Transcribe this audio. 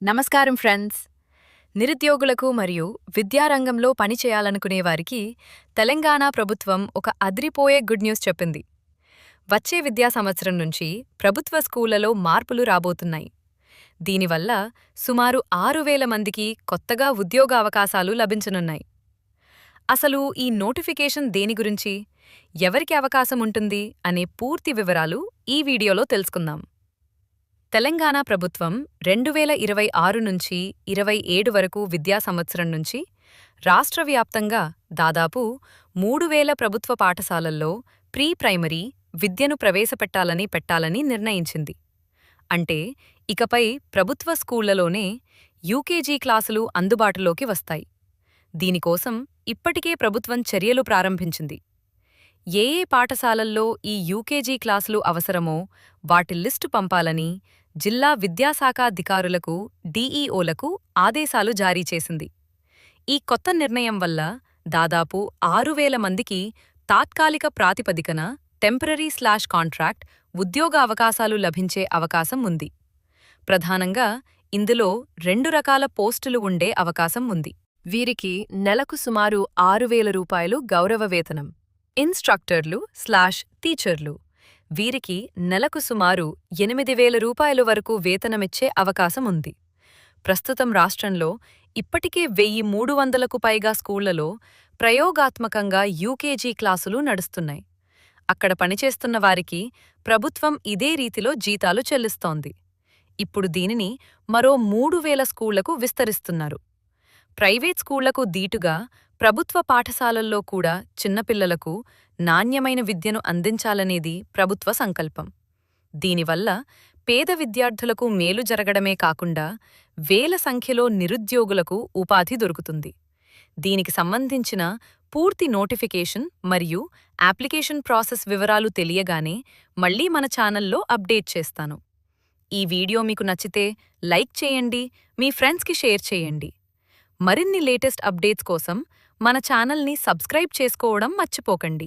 నమస్కారం ఫ్రెండ్స్. నిరుద్యోగులకు మరియు విద్యారంగంలో పనిచేయాలనుకునే వారికి తెలంగాణ ప్రభుత్వం ఒక అదిరిపోయే గుడ్ న్యూస్ చెప్పింది. వచ్చే విద్యా సంవత్సరం నుంచి ప్రభుత్వ స్కూళ్లలో మార్పులు రాబోతున్నాయి. దీనివల్ల సుమారు 6,000 మందికి కొత్తగా ఉద్యోగ అవకాశాలు లభించనున్నాయి. అసలు ఈ నోటిఫికేషన్ దేని గురించి, ఎవరికి అవకాశం ఉంటుంది అనే పూర్తి వివరాలు ఈ వీడియోలో తెలుసుకుందాం. తెలంగాణ ప్రభుత్వం 2026 నుంచి 27 వరకు విద్యా సంవత్సరం నుంచి రాష్ట్ర వ్యాప్తంగా దాదాపు 3,000 ప్రభుత్వ పాఠశాలల్లో ప్రీ ప్రైమరీ విద్యను పెట్టాలని నిర్ణయించింది. అంటే ఇకపై ప్రభుత్వ స్కూళ్లలోనే యూకేజీ క్లాసులు అందుబాటులోకి వస్తాయి. దీనికోసం ఇప్పటికే ప్రభుత్వం చర్యలు ప్రారంభించింది. ఏ పాఠశాలల్లో ఈ యూకేజీ క్లాసులు అవసరమో వాటి లిస్టు పంపాలని జిల్లా విద్యాశాఖ అధికారులకు, డీఈఓలకు ఆదేశాలు జారీ చేసింది. ఈ కొత్త నిర్ణయం వల్ల దాదాపు 6,000 మందికి తాత్కాలిక ప్రాతిపదికన టెంపరరీ/కాంట్రాక్ట్ ఉద్యోగ అవకాశాలు లభించే అవకాశం ఉంది. ప్రధానంగా ఇందులో 2 రకాల పోస్టులు ఉండే అవకాశం ఉంది. వీరికి నెలకు సుమారు 6,000 రూపాయలు గౌరవ వేతనం. ఇన్స్ట్రక్టర్లు/టీచర్లు వీరికి నెలకు సుమారు 8,000 రూపాయల వరకు వేతనమిచ్చే అవకాశం ఉంది. ప్రస్తుతం రాష్ట్రంలో ఇప్పటికే 1,300కు పైగా స్కూళ్లలో ప్రయోగాత్మకంగా యూకేజీ క్లాసులు నడుస్తున్నాయి. అక్కడ పనిచేస్తున్న వారికి ప్రభుత్వం ఇదే రీతిలో జీతాలు చెల్లిస్తోంది. ఇప్పుడు దీనిని మరో 3,000 స్కూళ్లకు విస్తరిస్తున్నారు. ప్రైవేట్ స్కూళ్లకు దీటుగా ప్రభుత్వ పాఠశాలల్లో కూడా చిన్నపిల్లలకు నాణ్యమైన విద్యను అందించాలనేది ప్రభుత్వ సంకల్పం. దీనివల్ల పేద విద్యార్థులకు మేలు జరగడమే కాకుండా వేల సంఖ్యలో నిరుద్యోగులకు ఉపాధి దొరుకుతుంది. దీనికి సంబంధించిన పూర్తి నోటిఫికేషన్ మరియు అప్లికేషన్ ప్రాసెస్ వివరాలు తెలియగానే మళ్లీ మన ఛానల్లో అప్డేట్ చేస్తాను. ఈ వీడియో మీకు నచ్చితే లైక్ చేయండి, మీ ఫ్రెండ్స్కి షేర్ చేయండి. మరిన్ని లేటెస్ట్ అప్డేట్స్ కోసం మన ఛానల్ని సబ్స్క్రైబ్ చేసుకోవడం మర్చిపోకండి.